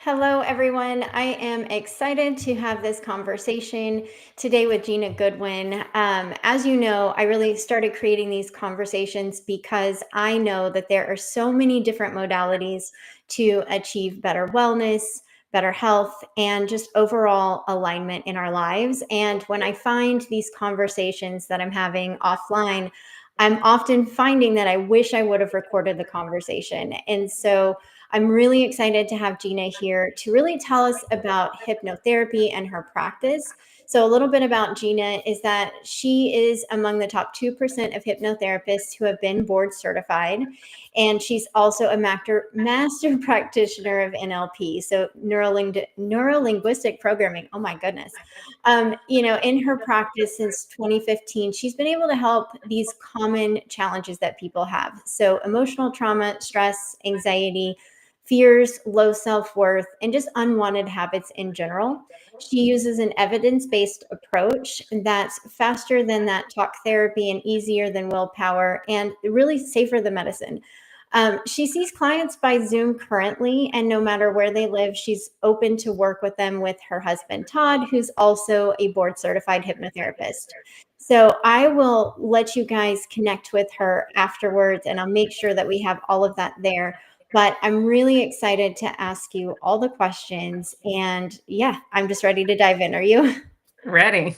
Hello, everyone. I am excited to have this conversation today with Gina Goodwin. As you know, I really started creating these conversations because I know that there are so many different modalities to achieve better wellness, better health, and just overall alignment in our lives. And when I find these conversations that I'm having offline, I'm often finding that I wish I would have recorded the conversation. And so I'm really excited to have Gina here to really tell us about hypnotherapy and her practice. So, a little bit about Gina is that she is among the top 2% of hypnotherapists who have been board certified. And she's also a master practitioner of NLP, so neuro linguistic programming. Oh, my goodness. In her practice since 2015, she's been able to help these common challenges that people have. So, emotional trauma, stress, anxiety, fears, low self-worth, and just unwanted habits in general. She uses an evidence-based approach that's faster than that talk therapy and easier than willpower and really safer than medicine. She sees clients by Zoom currently, and no matter where they live, she's open to work with them with her husband, Todd, who's also a board certified hypnotherapist. So I will let you guys connect with her afterwards, and I'll make sure that we have all of that there. But I'm really excited to ask you all the questions. And yeah, I'm just ready to dive in. Are you? Ready.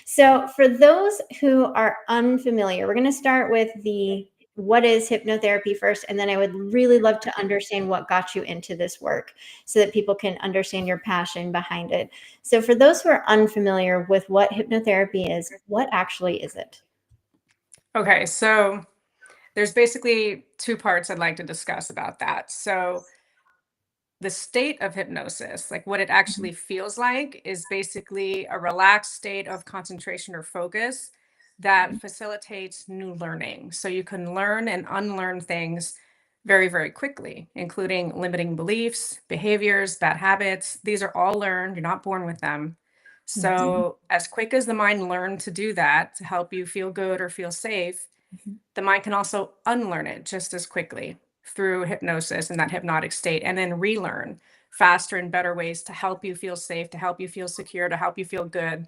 So, for those who are unfamiliar, we're going to start with the what is hypnotherapy first. And then I would really love to understand what got you into this work so that people can understand your passion behind it. So, for those who are unfamiliar with what hypnotherapy is, what actually is it? Okay, so there's basically two parts I'd like to discuss about that. So, the state of hypnosis, like what it actually feels like, is basically a relaxed state of concentration or focus that facilitates new learning. So, you can learn and unlearn things very, very quickly, including limiting beliefs, behaviors, bad habits. These are all learned, you're not born with them. Mhm. So, as quick as the mind learned to do that to help you feel good or feel safe, Mhm. the mind can also unlearn it just as quickly through hypnosis and that hypnotic state, and then relearn faster and better ways to help you feel safe, to help you feel secure, to help you feel good.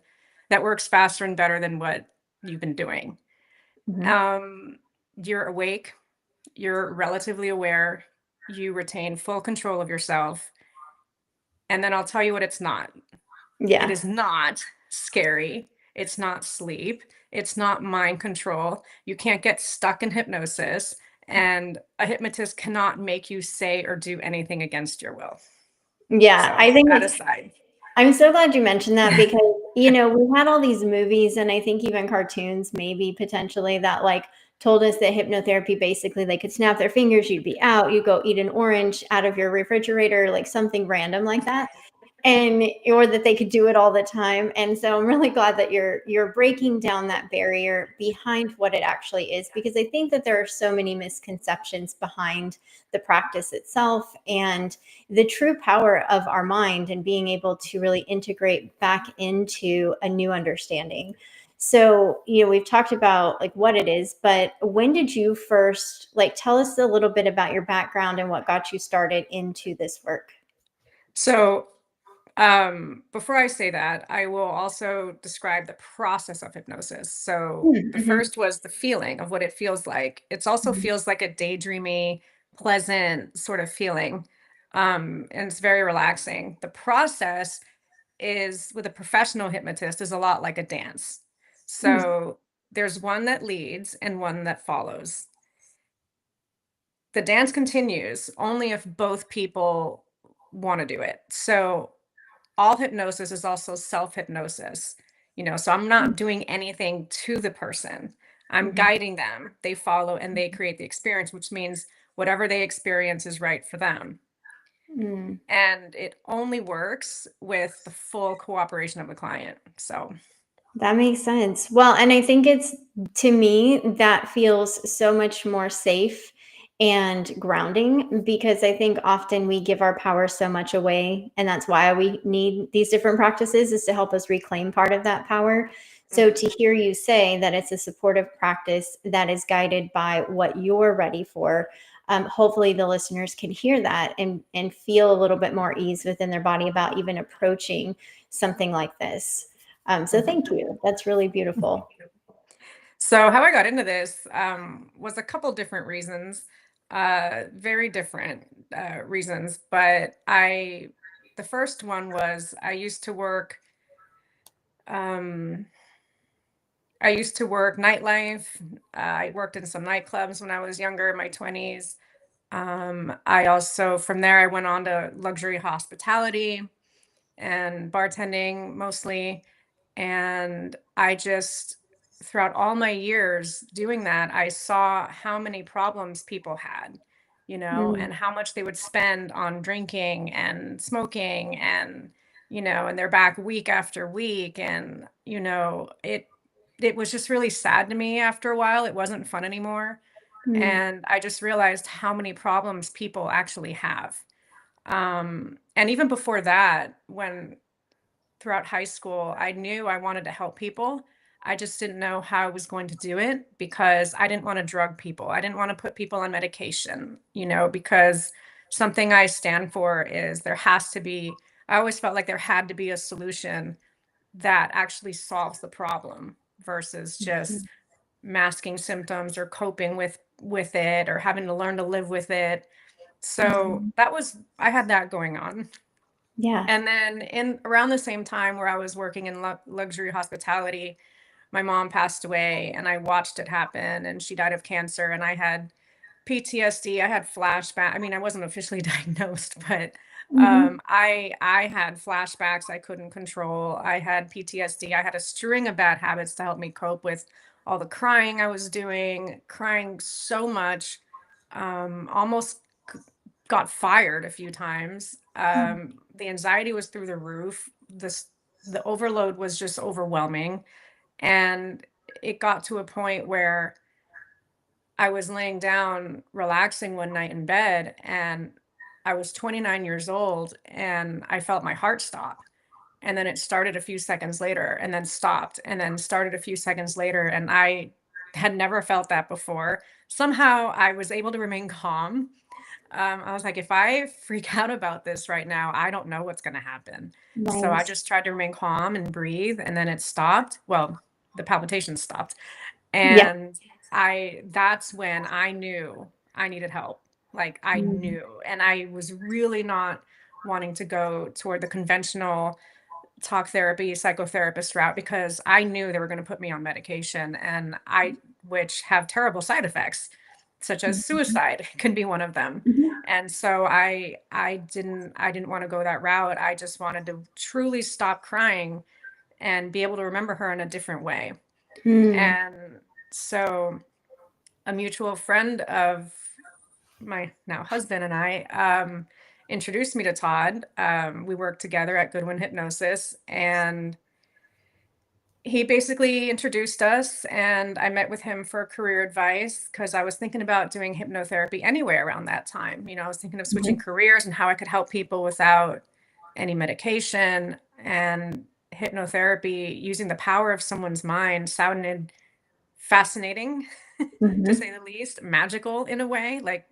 That works faster and better than what you've been doing. Mhm. Um, you're awake, you're relatively aware, you retain full control of yourself. And then I'll tell you what it's not. It Yeah. is not scary. It's not sleep. It's not mind control. You can't get stuck in hypnosis. And a hypnotist cannot make you say or do anything against your will. Yeah, So, I think that it's aside. I'm so glad you mentioned that because, we had all these movies and I think even cartoons maybe potentially that like told us that hypnotherapy basically they could snap their fingers, you'd be out, you go eat an orange out of your refrigerator, like something random like that. And or that they could do it all the time. And so I'm really glad that you're breaking down that barrier behind what it actually is, because I think that there are so many misconceptions behind the practice itself and the true power of our mind and being able to really integrate back into a new understanding. So, we've talked about like what it is, but when did you first like tell us a little bit about your background and what got you started into this work? So, before I say that, I will also describe the process of hypnosis. So, the Mhm, first was the feeling of what it feels like. It also mhm, feels like a daydreamy, pleasant sort of feeling. And it's very relaxing. The process is with a professional hypnotist is a lot like a dance. mhm. So, there's one that leads and one that follows. The dance continues only if both people want to do it. So, all hypnosis is also self hypnosis. So I'm not doing anything to the person. I'm Mhm. guiding them. They follow and they create the experience, which means whatever they experience is right for them. Mm, And it only works with the full cooperation of the client. So, that makes sense. Well, and I think it's to me that feels so much more safe and grounding because I think often we give our power so much away. And that's why we need these different practices is to help us reclaim part of that power. So mhm. to hear you say that it's a supportive practice that is guided by what you're ready for, hopefully the listeners can hear that and feel a little bit more ease within their body about even approaching something like this. So thank you. That's really beautiful. So how I got into this was a couple different reasons, very different reasons. But the first one was um, I used to work nightlife. I worked in some nightclubs when I was younger, in my 20s. I also, from there, I went on to luxury hospitality and bartending mostly. And I just, throughout all my years doing that, I saw how many problems people had, Mm, and how much they would spend on drinking and smoking and they're back week after week. And, it was just really sad to me after a while. It wasn't fun anymore. mm, And I just realized how many problems people actually have. And even before that, when throughout high school, I knew I wanted to help people. I just didn't know how I was going to do it because I didn't want to drug people. I didn't want to put people on medication, because something I stand for is I always felt like there had to be a solution that actually solves the problem versus just masking symptoms or coping with it or having to learn to live with it. So mhm. I had that going on. Yeah. And then in around the same time where I was working in luxury hospitality, my mom passed away and I watched it happen, and she died of cancer, and I had PTSD. I had flashback. I mean, I wasn't officially diagnosed, but Mhm. I had flashbacks I couldn't control. I had PTSD. I had a string of bad habits to help me cope with all the crying I was doing, crying so much, almost got fired a few times. The anxiety was through the roof. The overload was just overwhelming, and it got to a point where I was laying down relaxing one night in bed, and I was 29 years old, and I felt my heart stop. And then it started a few seconds later and then stopped and then started a few seconds later. And I had never felt that before. Somehow I was able to remain calm. I was like, if I freak out about this right now, I don't know what's going to happen. So I Nice. just tried to remain calm and breathe. And then it stopped. Well, the palpitations stopped. Yeah. And that's when I knew I needed help. Like I Mm, knew. And I was really not wanting to go toward the conventional talk therapy, psychotherapist route because I knew they were going to put me on medication which have terrible side effects, such as mhm, suicide can be one of them. mhm, And so I didn't want to go that route. I just wanted to truly stop crying and be able to remember her in a different way. mm, And so a mutual friend of my now husband and I introduced me to Todd. We worked together at Goodwin Hypnosis, and he basically introduced us. And I met with him for career advice because I was thinking about doing hypnotherapy anyway around that time. I was thinking of switching mhm, careers and how I could help people without any medication. And hypnotherapy, using the power of someone's mind, sounded fascinating, to mhm. say the least, magical in a way. Like,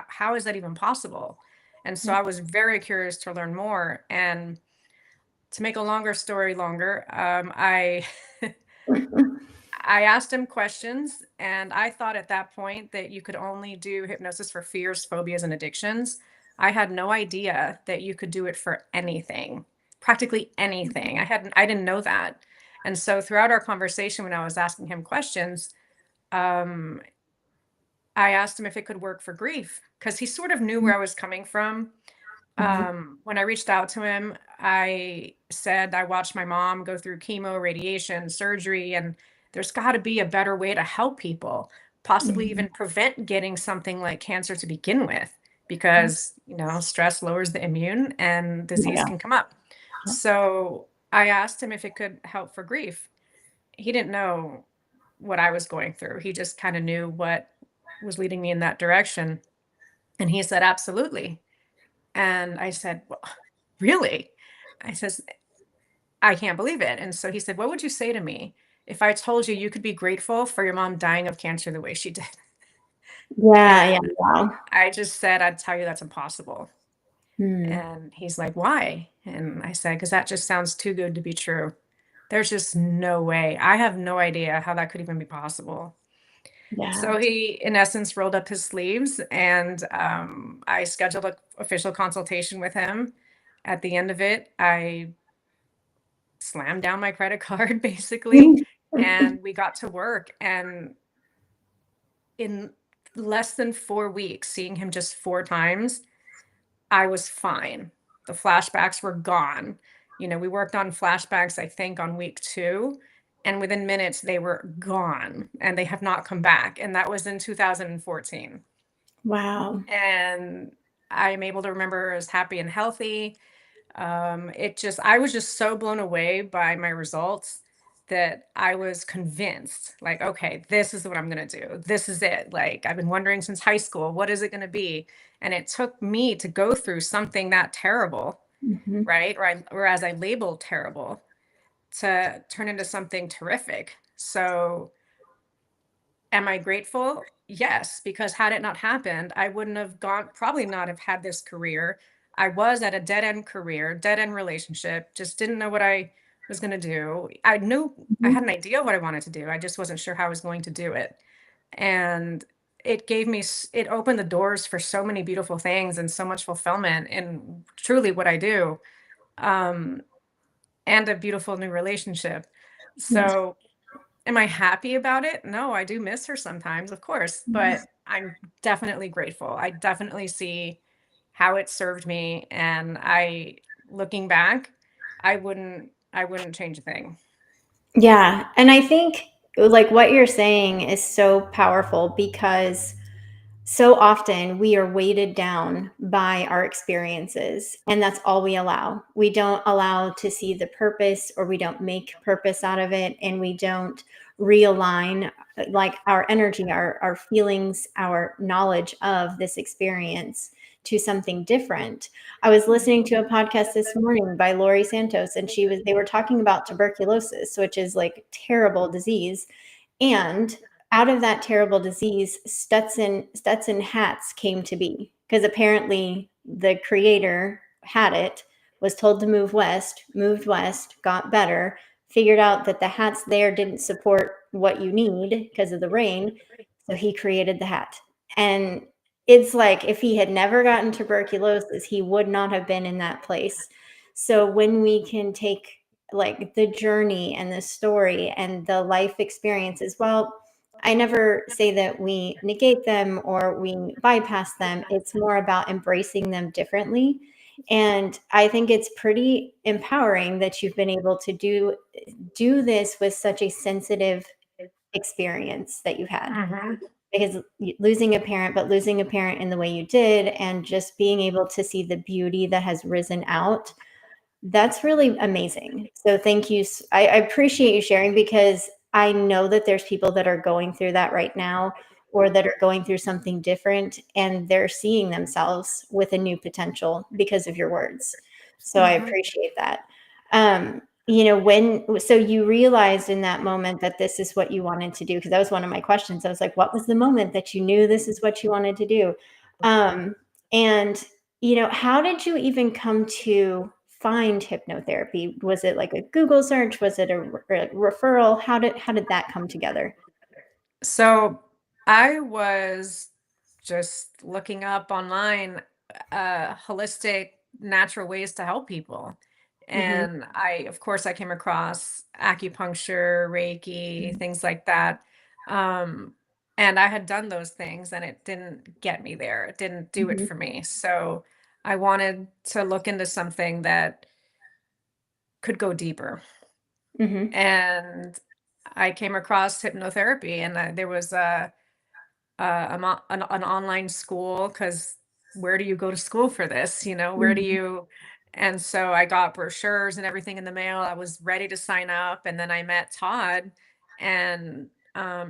how is that even possible? And so I was very curious to learn more. And to make a longer story longer, I asked him questions, and I thought at that point that you could only do hypnosis for fears, phobias, and addictions. I had no idea that you could do it for anything, practically anything. I didn't know that. And so throughout our conversation, when I was asking him questions, um, I asked him if it could work for grief because he sort of knew where I was coming from. Mhm, When I reached out to him, I said I watched my mom go through chemo, radiation, surgery, and there's got to be a better way to help people, possibly mhm. even prevent getting something like cancer to begin with, because, stress lowers the immune and disease Yeah. can come up. Yeah. So I asked him if it could help for grief. He didn't know what I was going through. He just kind of knew what was leading me in that direction. And he said, absolutely. And I said, well, really? I says, I can't believe it. And so he said, what would you say to me if I told you you could be grateful for your mom dying of cancer the way she did? Yeah, yeah, And wow. I just said, I'd tell you that's impossible. Hmm. And he's like, why? And I said, because that just sounds too good to be true. There's just no way. I have no idea how that could even be possible. Yeah. So he, in essence, rolled up his sleeves, and I scheduled an official consultation with him. At the end of it, I slammed down my credit card, basically, and we got to work. And in less than 4 weeks, seeing him just 4 times, I was fine. The flashbacks were gone. We worked on flashbacks, I think, on week 2, and within minutes they were gone and they have not come back. And that was in 2014. Wow. And I'm able to remember her as happy and healthy. I was just so blown away by my results that I was convinced, like, okay, this is what I'm going to do. This is it. Like, I've been wondering since high school, what is it going to be? And it took me to go through something that terrible, Hmm. right? Or as I labeled terrible, to turn into something terrific. So, am I grateful? Yes, because had it not happened, I wouldn't have probably not have had this career. I was at a dead end career, dead end relationship, just didn't know what I was going to do. I knew I had an idea of what I wanted to do. I just wasn't sure how I was going to do it. And it opened the doors for so many beautiful things and so much fulfillment in truly what I do. Um, and a beautiful new relationship. Yes. So, am I happy about it? No, I do miss her sometimes, of course, but I'm definitely grateful. I definitely see how it served me, and looking back, I wouldn't change a thing. Yeah. And I think like what you're saying is so powerful because so often we are weighted down by our experiences, and that's all we allow. We don't allow to see the purpose, or we don't make purpose out of it, and we don't realign like our energy, our feelings, our knowledge of this experience to something different. I was listening to a podcast this morning by Lori Santos, and they were talking about tuberculosis, which is like terrible disease, and out of that terrible disease, Stetson hats came to be because apparently the creator had it, was told to move west, moved west, got better, figured out that the hats there didn't support what you need because of the rain, so he created the hat. And it's like if he had never gotten tuberculosis, he would not have been in that place. So when we can take like the journey and the story and the life experiences, well, I never say that we negate them or we bypass them. It's more about embracing them differently. And I think it's pretty empowering that you've been able to do this with such a sensitive experience that you've had, Mhm. because losing a parent, but losing a parent in the way you did, and just being able to see the beauty that has risen out, that's really amazing. So thank you. I appreciate you sharing, because I know that there's people that are going through that right now, or that are going through something different, and they're seeing themselves with a new potential because of your words. So I Mhm. appreciate that. So you realized in that moment that this is what you wanted to do, because that was one of my questions. I was like, what was the moment that you knew this is what you wanted to do? And how did you even come to find hypnotherapy? Was it like a Google search? Was it a referral? How did that come together? So I was just looking up online holistic natural ways to help people. Mhm, And of course, I came across acupuncture, Reiki, things like that. Um, and I had done those things and it didn't get me there. It didn't do it mhm, for me. So I wanted to look into something that could go deeper. mhm, And I came across hypnotherapy, and there was an online school, because where do you go to school for this? Where do mhm, you? And so I got brochures and everything in the mail. I was ready to sign up, and then I met Todd, and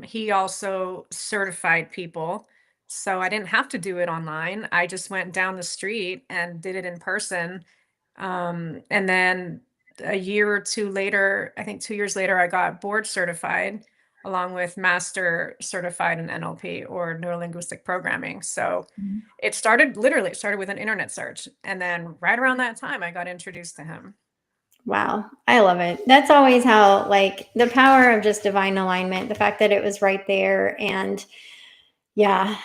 he also certified people. So I didn't have to do it online. I just went down the street and did it in person. And then a year or two later, I think 2 years later, I got board certified along with master certified in NLP or neurolinguistic programming. So Mhm. it started with an internet search. And then right around that time, I got introduced to him. Wow. I love it. That's always how, like, the power of just divine alignment, the fact that it was right there. And yeah.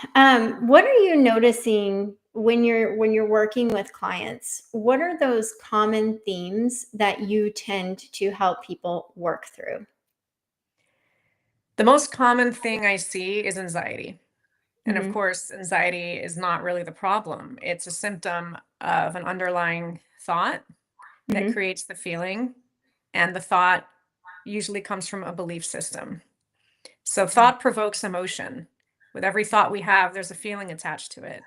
What are you noticing when you're working with clients? What are those common themes that you tend to help people work through? The most common thing I see is anxiety. And of Hmm. course, anxiety is not really the problem. It's a symptom of an underlying thought that Hmm. creates the feeling. And the thought usually comes from a belief system. So thought provokes emotion. With every thought we have, there's a feeling attached to it.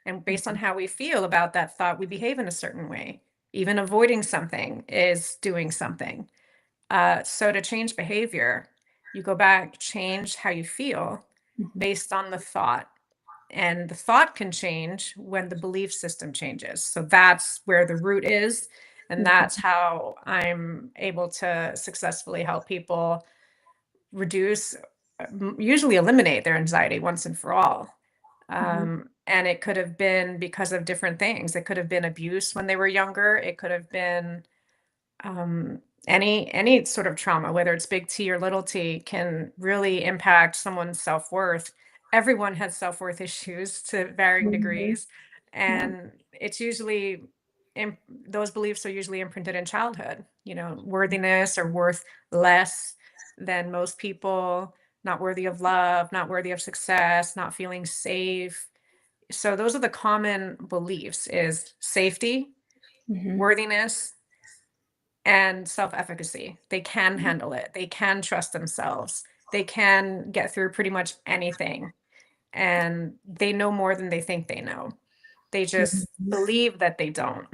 And based on how we feel about that thought, we behave in a certain way. Even avoiding something is doing something. So to change behavior, you go back, change how you feel Hmm. based on the thought. And the thought can change when the belief system changes. So that's where the root is. And that's how I'm able to successfully help people reduce, usually eliminate their anxiety once and for all. Hmm. And it could have been because of different things. It could have been abuse when they were younger. It could have been um, any sort of trauma, whether it's big T or little t, can really impact someone's self-worth. Everyone has self-worth issues to varying Hmm. degrees, Yeah. and it's usually those beliefs are usually imprinted in childhood. Worthiness or worth less than most people, not worthy of love, not worthy of success, not feeling safe. So those are the common beliefs: is safety, Hmm. worthiness, and self-efficacy. They can handle it. They can trust themselves. They can get through pretty much anything. And they know more than they think they know. They just Hmm. believe that they don't.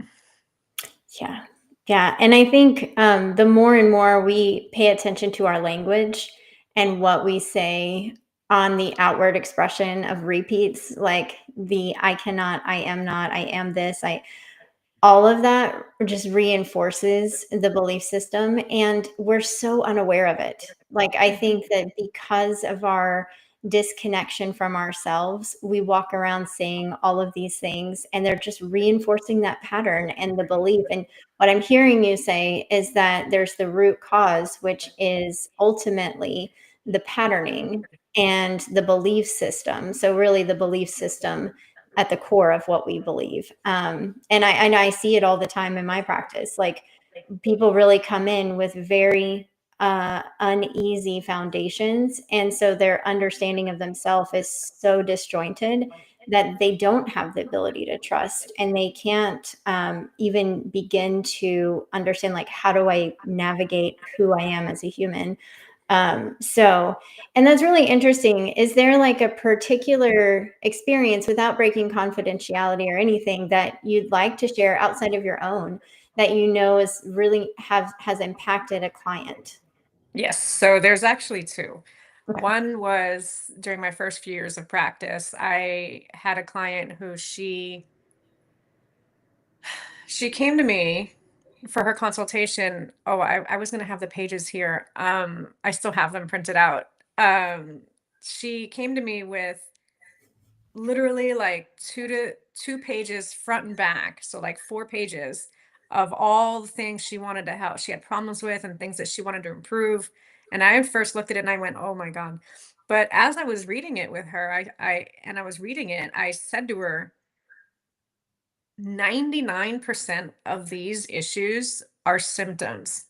Yeah. Yeah. And I think the more and more we pay attention to our language and what we say on the outward expression of repeats, like the I cannot, I am not, I am this, all of that just reinforces the belief system, and we're so unaware of it. Like, I Mhm. think that because of our disconnection from ourselves, we walk around saying all of these things, and they're just reinforcing that pattern and the belief. And what I'm hearing you say is that there's the root cause, which is ultimately the patterning and the belief system. So really the belief system at the core of what we believe. And I see it all the time in my practice. Like, people really come in with very uneasy foundations, and so their understanding of themselves is so disjointed that they don't have the ability to trust, and they can't even begin to understand, like, how do I navigate who I am as a human. So, and that's really interesting. Is there like a particular experience, without breaking confidentiality or anything, that you'd like to share outside of your own, that you know is really have has impacted a client? Yes. So there's actually two. Okay. One was during my first few years of practice. I had a client who she came to me for her consultation. Oh, I was going to have the pages here. I still have them printed out. She came to me with literally like 2 pages front and back. So like 4 pages of all the things she wanted to help. She had problems with and things that she wanted to improve. And I first looked at it and I went, oh my God. But as I was reading it with her, I was reading it, I said to her, 99% of these issues are symptoms.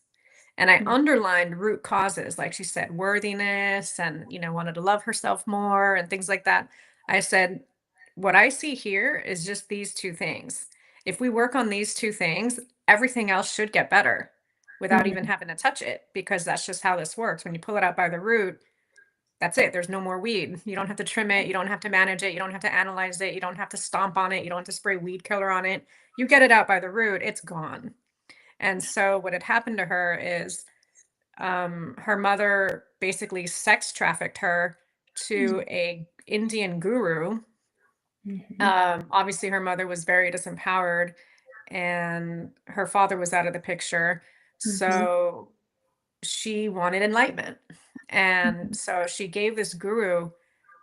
And I Mm. underlined root causes, like she said, worthiness and, wanted to love herself more and things like that. I said, what I see here is just these two things. If we work on these two things, everything else should get better without even Mhm. having to touch it, because that's just how this works. When you pull it out by the root, that's it. There's no more weed. You don't have to trim it. You don't have to manage it. You don't have to analyze it. You don't have to stomp on it. You don't have to spray weed killer on it. You get it out by the root, it's gone. And so what had happened to her is her mother basically sex trafficked her to a Indian guru. Mhm. Obviously, her mother was very disempowered, and her father was out of the picture. Mhm. So she wanted enlightenment. And so she gave this guru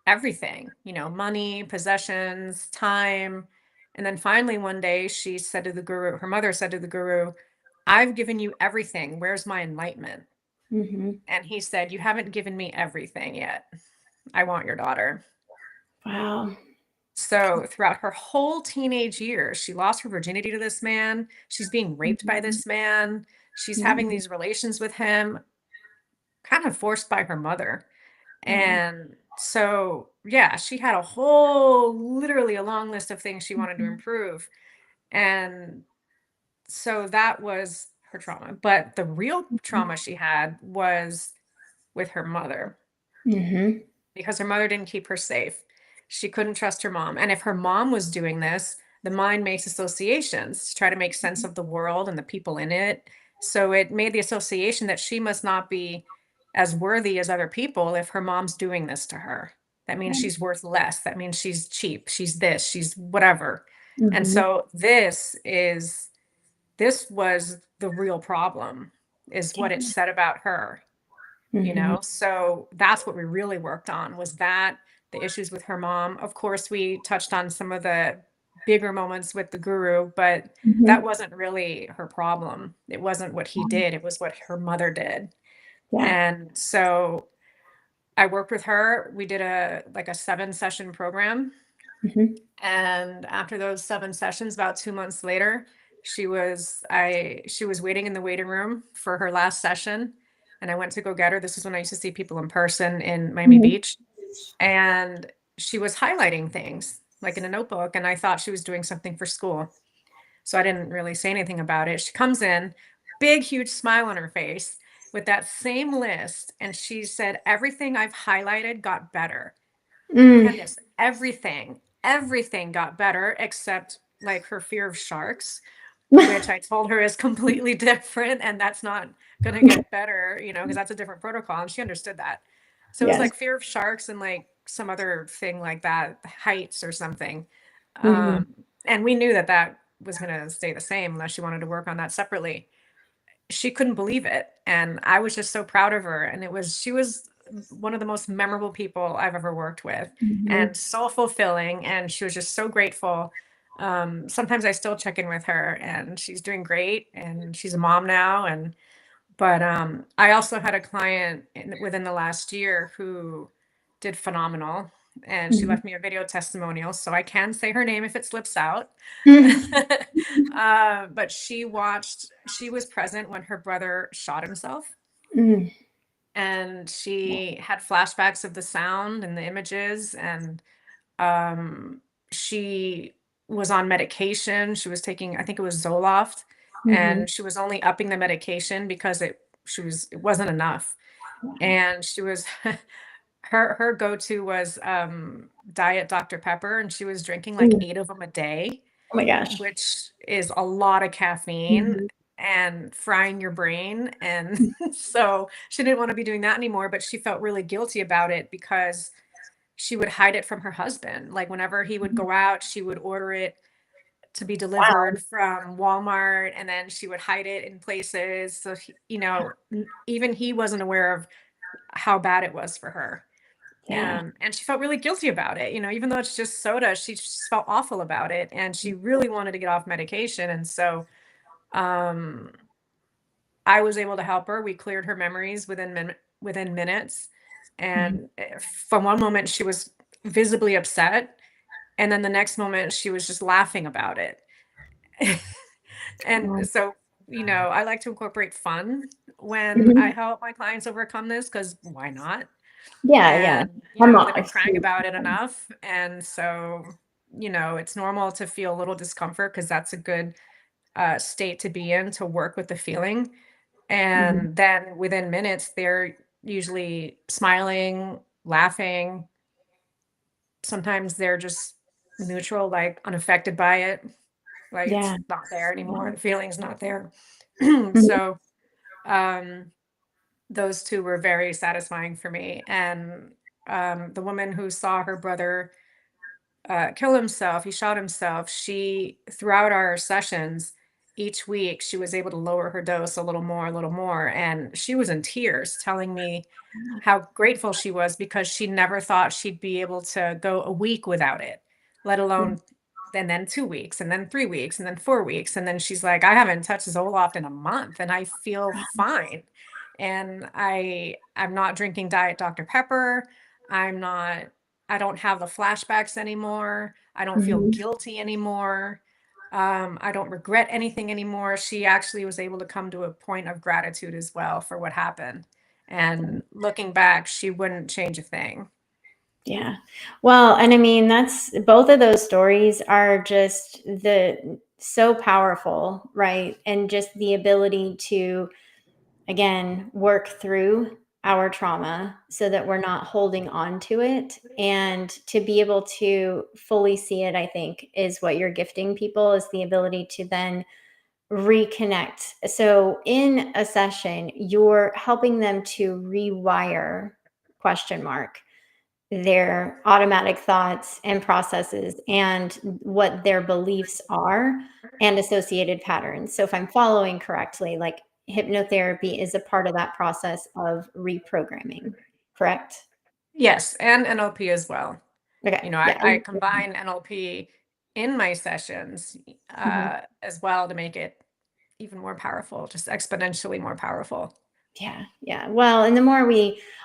everything, money, possessions, time. And then finally one day she said to the guru, her mother said to the guru, "I've given you everything. Where's my enlightenment?" Mhm. And he said, "You haven't given me everything yet. I want your daughter." Wow. So throughout her whole teenage years, she lost her virginity to this man. She's being raped by Mhm. this man. She's having Mhm. these relations with him, kind of forced by her mother. Yeah. And so, yeah, she had literally a long list of things she wanted to Mhm. improve. And so that was her trauma. But the real trauma she had was with her mother, Mhm. because her mother didn't keep her safe. She couldn't trust her mom. And if her mom was doing this, the mind makes associations to try to make sense of the world and the people in it. So it made the association that she must not be as worthy as other people if her mom's doing this to her. That means she's worth less. That means she's cheap. She's this, she's whatever. And Mhm. so this was the real problem, is what it Yeah. said about her. Mhm. So that's what we really worked on, was that the issues with her mom. Of course, we touched on some of the bigger moments with the guru, but that Mhm. wasn't really her problem. It wasn't what he did, it was what her mother did. Yeah. And so I worked with her. We did a 7-session program. Mhm. And after those 7 sessions, about 2 months later, she was waiting in the waiting room for her last session. And I went to go get her. This is when I used to see people in person in Miami Mhm. Beach. And she was highlighting things like in a notebook. And I thought she was doing something for school. So I didn't really say anything about it. She comes in, big, huge smile on her face with that same list. And she said, "Everything I've highlighted got better. Mm. Candace, everything got better except like her fear of sharks, which I told her is completely different and that's not going to get better, because that's a different protocol." And she understood that. So it was Yes. like fear of sharks and like some other thing like that, heights or something. Mhm. And we knew that that was going to stay the same unless she wanted to work on that separately. She couldn't believe it. And I was just so proud of her. And she was one of the most memorable people I've ever worked with, Mhm. and so fulfilling. And she was just so grateful. Sometimes I still check in with her, and she's doing great, and she's a mom now. But I also had a client within the last year who did phenomenal, and she Mhm. left me a video testimonial, so I can say her name if it slips out. Mhm. But she was present when her brother shot himself, Mm. and she had flashbacks of the sound and the images, and um, she was on medication. She was taking, I think it was Zoloft, Mhm. and she was only upping the medication because it wasn't enough. Wow. And she was her go-to was Diet Dr. Pepper, and she was drinking like Mm. 8 of them a day, Oh my gosh. which is a lot of caffeine Mhm. and frying your brain. And Mm. so she didn't want to be doing that anymore, but she felt really guilty about it because she would hide it from her husband. Like whenever he would go out, she would order it to be Wow. delivered from Walmart, and then she would hide it in places. So even he wasn't aware of how bad it was for her. Yeah. And she felt really guilty about it. Even though it's just soda, she just felt awful about it, and she really wanted to get off medication. And so um, I was able to help her. We cleared her memories within minutes. Mhm. And from one moment, she was visibly upset, and then the next moment, she was just laughing about it. And Wow. so, I like to incorporate fun when I Mhm. help my clients overcome this, because why not? Yeah, yeah. And, I'm because I've not been a crying huge about it fan. enough. And so, it's normal to feel a little discomfort, because that's a good state to be in, to work with the feeling. Mhm. And then within minutes, they're usually smiling, laughing. Sometimes they're just neutral, like unaffected by it. Like it's Yeah. not there anymore. Wow. The feeling's not there. Mhm. So um, those two were very satisfying for me. And the woman who saw her brother kill himself, he shot himself, she, throughout our sessions, each week she was able to lower her dose a little more. And she was in tears telling me how grateful she was because she never thought she'd be able to go a week without it, let alone, and then 2 weeks, and then 3 weeks, and then 4 weeks. And then she's like, I haven't touched Zoloft in a month and I feel fine. And I'm not drinking Diet Dr. Pepper. I'm not, I don't have the flashbacks anymore. I don't feel Mhm. guilty anymore. I don't regret anything anymore. She actually was able to come to a point of gratitude as well for what happened. And looking back, she wouldn't change a thing. Yeah. Well, and I mean, that's both of those stories are just the so powerful, right? And just the ability to, again, work through our trauma so that we're not holding on to it, and to be able to fully see it, I think, is what you're gifting people, is the ability to then reconnect. So in a session, you're helping them to rewire, question mark, their automatic thoughts and processes and what their beliefs are and associated patterns. So if I'm following correctly, like hypnotherapy is a part of that process of reprogramming, correct? Yes, and NLP as well. Okay. You know, Yeah. I combine NLP in my sessions Mhm. as well to make it even more powerful, just exponentially more powerful. Yeah, yeah. Well, and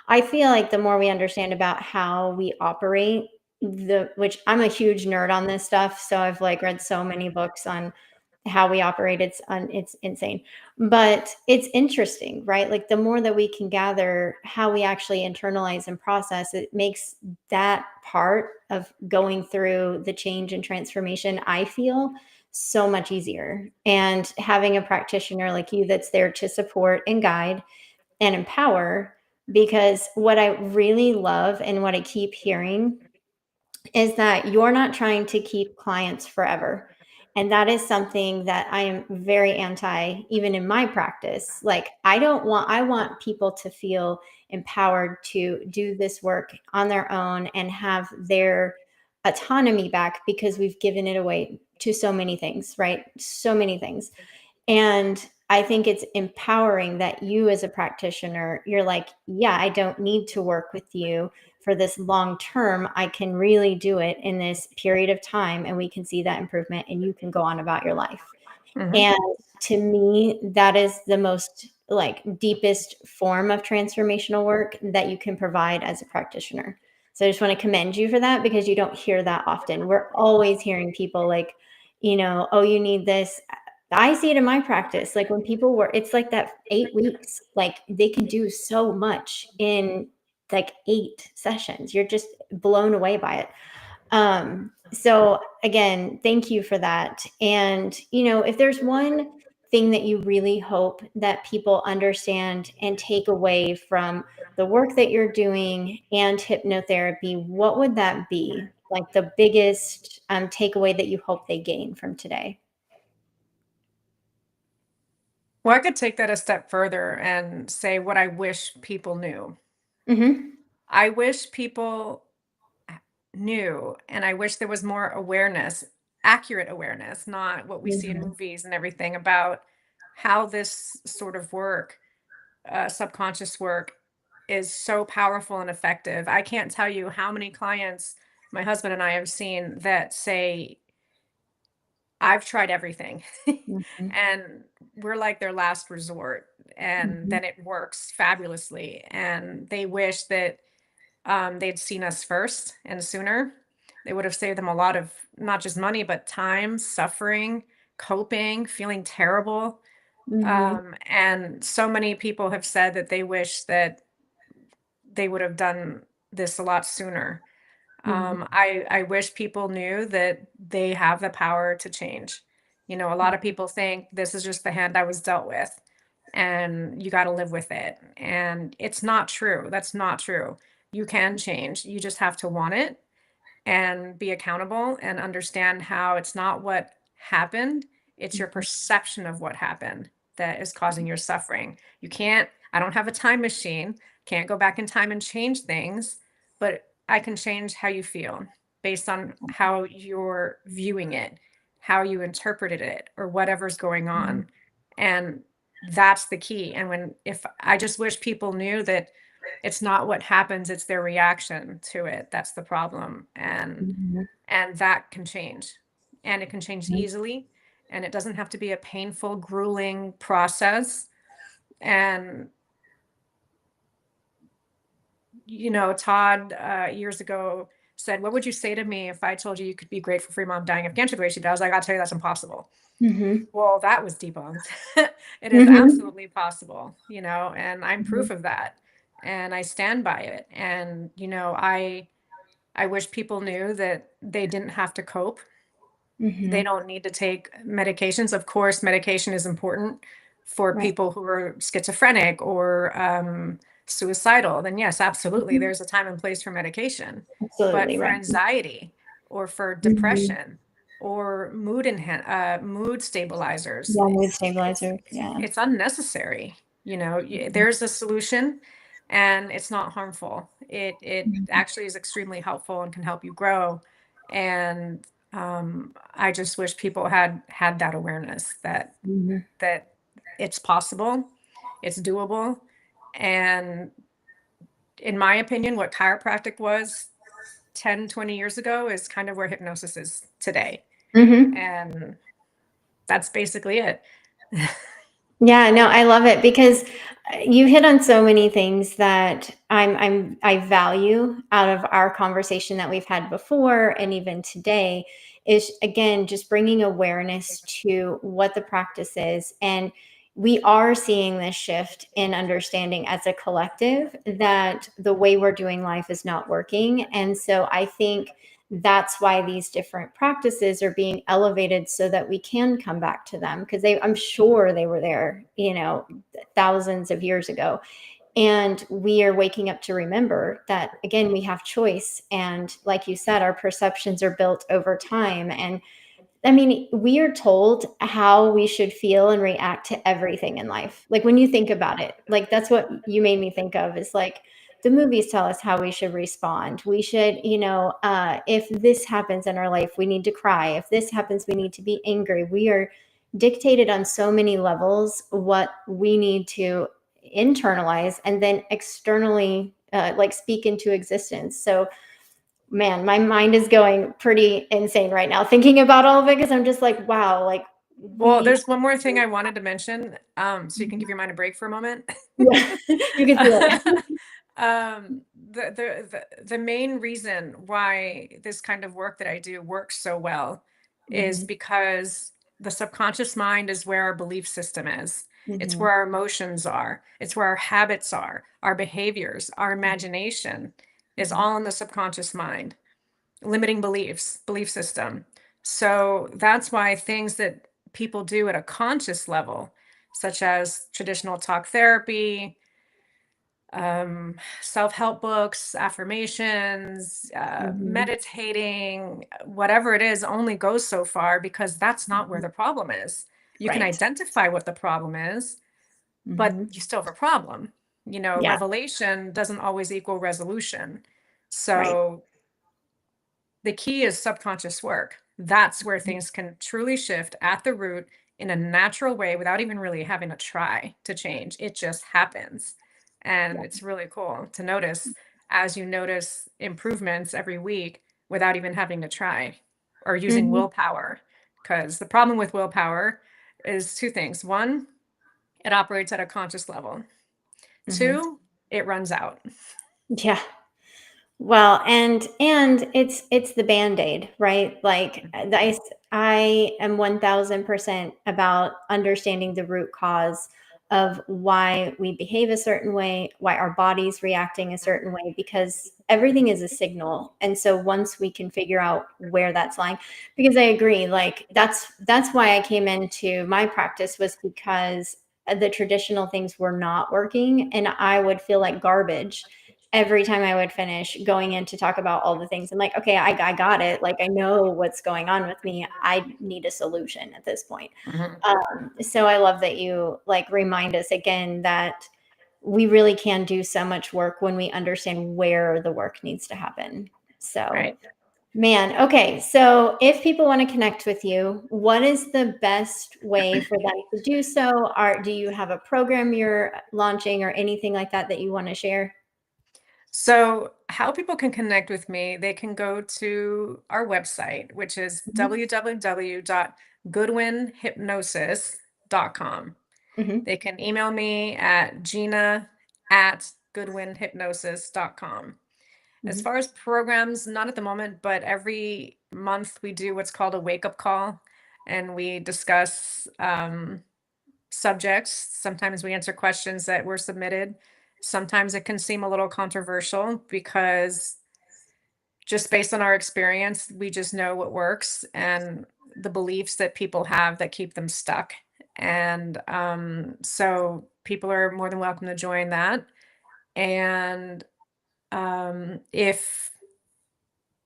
I feel like the more we understand about how we operate, which I'm a huge nerd on this stuff. So I've like read so many books on how we operate. It's insane, but it's interesting, right? Like the more that we can gather how we actually internalize and process, it makes that part of going through the change and transformation, I feel, so much easier. And having a practitioner like you that's there to support and guide and empower, because what I really love and what I keep hearing is that you're not trying to keep clients forever. And that is something that I am very anti, even in my practice. Like, I want people to feel empowered to do this work on their own and have their autonomy back, because we've given it away to so many things, right? So many things. And I think it's empowering that you, as a practitioner, you're like, yeah, I don't need to work with you for this long term. I can really do it in this period of time, and we can see that improvement, and you can go on about your life. Hmm. And to me, that is the most like deepest form of transformational work that you can provide as a practitioner. So I just want to commend you for that, because you don't hear that often. We're always hearing people like, oh, you need this. I see it in my practice. Like when people were, it's like that 8 weeks, like they can do so much in like 8 sessions. You're just blown away by it. So again, thank you for that. And, if there's one thing that you really hope that people understand and take away from the work that you're doing and hypnotherapy, what would that be? Like the biggest takeaway that you hope they gain from today? Well, I could take that a step further and say what I wish people knew. Hmm. I wish people knew, and I wish there was more awareness, accurate awareness, not what we see in Hmm. movies and everything, about how this sort of work, subconscious work, is so powerful and effective. I can't tell you how many clients my husband and I have seen that say, I've tried everything. Hmm. And we're like their last resort. And Hmm. then it works fabulously. And they wish that they'd seen us first and sooner. They would have saved them a lot of not just money, but time, suffering, coping, feeling terrible. Hmm. And so many people have said that they wish that they would have done this a lot sooner. Hmm. I wish people knew that they have the power to change. You know, a lot of people think this is just the hand I was dealt with and you got to live with it. And it's not true. That's not true. You can change. You just have to want it and be accountable and understand how it's not what happened, it's your perception of what happened that is causing your suffering. You can't, I don't have a time machine, can't go back in time and change things, but I can change how you feel based on how you're viewing it, how you interpreted it or whatever's going on. And that's the key. And if I just wish people knew that it's not what happens, it's their reaction to it. That's the problem. And that can change, and it can change easily, and it doesn't have to be a painful, grueling process. And Todd years ago said, what would you say to me if I told you you could be grateful for your mom dying of cancer the way she did? I was like, I'll tell you that's impossible. Well, that was debunked. It is absolutely possible, and I'm proof of that. And I stand by it. And, I wish people knew that they didn't have to cope. They don't need to take medications. Of course, medication is important for people who are schizophrenic or suicidal. Then yes, absolutely, there's a time and place for medication. But Absolutely for right. anxiety or for depression or mood stabilizers, Yeah, mood stabilizer. Yeah. it's unnecessary. There's a solution, and it's not harmful. It actually is extremely helpful and can help you grow. And I just wish people had that awareness that it's possible, it's doable. And in my opinion, what chiropractic was 10, 20 years ago is kind of where hypnosis is today. And that's basically it. Yeah, no, I love it because you hit on so many things that I value out of our conversation that we've had before and even today is again just bringing awareness to what the practice is. And we are seeing this shift in understanding as a collective that the way we're doing life is not working. And so I think that's why these different practices are being elevated so that we can come back to them, because I'm sure they were there, thousands of years ago. And we are waking up to remember that, again, we have choice. And like you said, our perceptions are built over time. And I mean, we are told how we should feel and react to everything in life. Like when you think about it, like that's what you made me think of is like the movies tell us how we should respond. We should, if this happens in our life, we need to cry. If this happens, we need to be angry. We are dictated on so many levels what we need to internalize and then externally like speak into existence. So man, my mind is going pretty insane right now thinking about all of it because I'm just like, wow, like Well, there's one more thing I wanted to mention, so you can give your mind a break for a moment. Yeah, you can feel it. The main reason why this kind of work that I do works so well is because the subconscious mind is where our belief system is. It's where our emotions are. It's where our habits are, our behaviors, our imagination is all in the subconscious mind. Limiting beliefs, belief system. So that's why things that people do at a conscious level, such as traditional talk therapy, self-help books, affirmations, meditating, whatever it is, only goes so far because that's not where the problem is. You can Right. identify what the problem is, but you still have a problem. Yeah. Revelation doesn't always equal resolution. Right. So the key is subconscious work. That's where things can truly shift at the root in a natural way without even really having to try to change. It just happens. And it's really cool to notice as you notice improvements every week without even having to try or using willpower. Because the problem with willpower is two things. One, it operates at a conscious level. Two, it runs out. Yeah. Well, and it's the Band-Aid, right? Like I am 1000% about understanding the root cause of why we behave a certain way, why our body's reacting a certain way, because everything is a signal. And so once we can figure out where that's lying, because I agree, like that's why I came into my practice was because the traditional things were not working and I would feel like garbage every time I would finish going in to talk about all the things. I'm like, okay, I got it. Like, I know what's going on with me. I need a solution at this point. So I love that you like remind us again that we really can do so much work when we understand where the work needs to happen. So Right. Man, okay. So if people want to connect with you, what is the best way for them to do so? Do you have a program you're launching or anything like that that you want to share? So, how people can connect with me, they can go to our website, which is Mhm. www.goodwinhypnosis.com. Mhm. They can email me at gina@goodwinhypnosis.com. As Mhm. far as programs, not at the moment, but every month we do what's called a wake up call, and we discuss subjects. Sometimes we answer questions that were submitted. Sometimes it can seem a little controversial because just based on our experience, we just know what works and the beliefs that people have that keep them stuck. And so people are more than welcome to join that. And if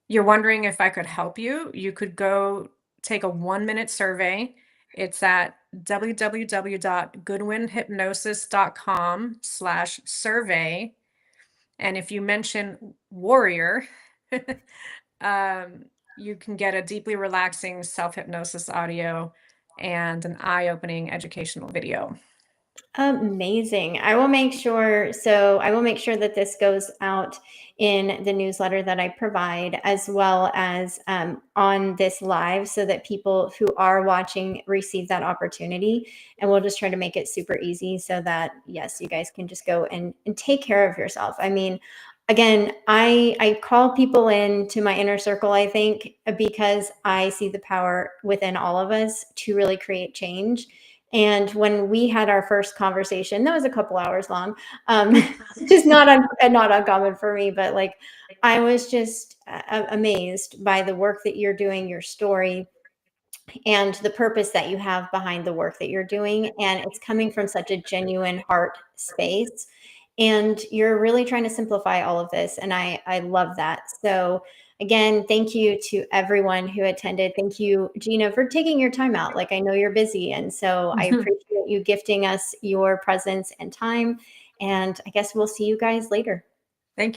you're wondering if I could help you, you could go take a 1-minute survey. It's at www.goodwinhypnosis.com/survey. And if you mention warrior, you can get a deeply relaxing self hypnosis audio and an eye opening educational video. Amazing. I will make sure that this goes out in the newsletter that I provide, as well as on this live, so that people who are watching receive that opportunity. And we'll just try to make it super easy so that, yes, you guys can just go and take care of yourself. I mean, again, I call people into my inner circle, I think, because I see the power within all of us to really create change. And when we had our first conversation, that was a couple hours long, which is not uncommon for me, but like I was just amazed by the work that you're doing, your story, and the purpose that you have behind the work that you're doing. And it's coming from such a genuine heart space. And you're really trying to simplify all of this. And I love that. So again, thank you to everyone who attended. Thank you, Gina, for taking your time out. Like I know you're busy. And so I appreciate you gifting us your presence and time. And I guess we'll see you guys later.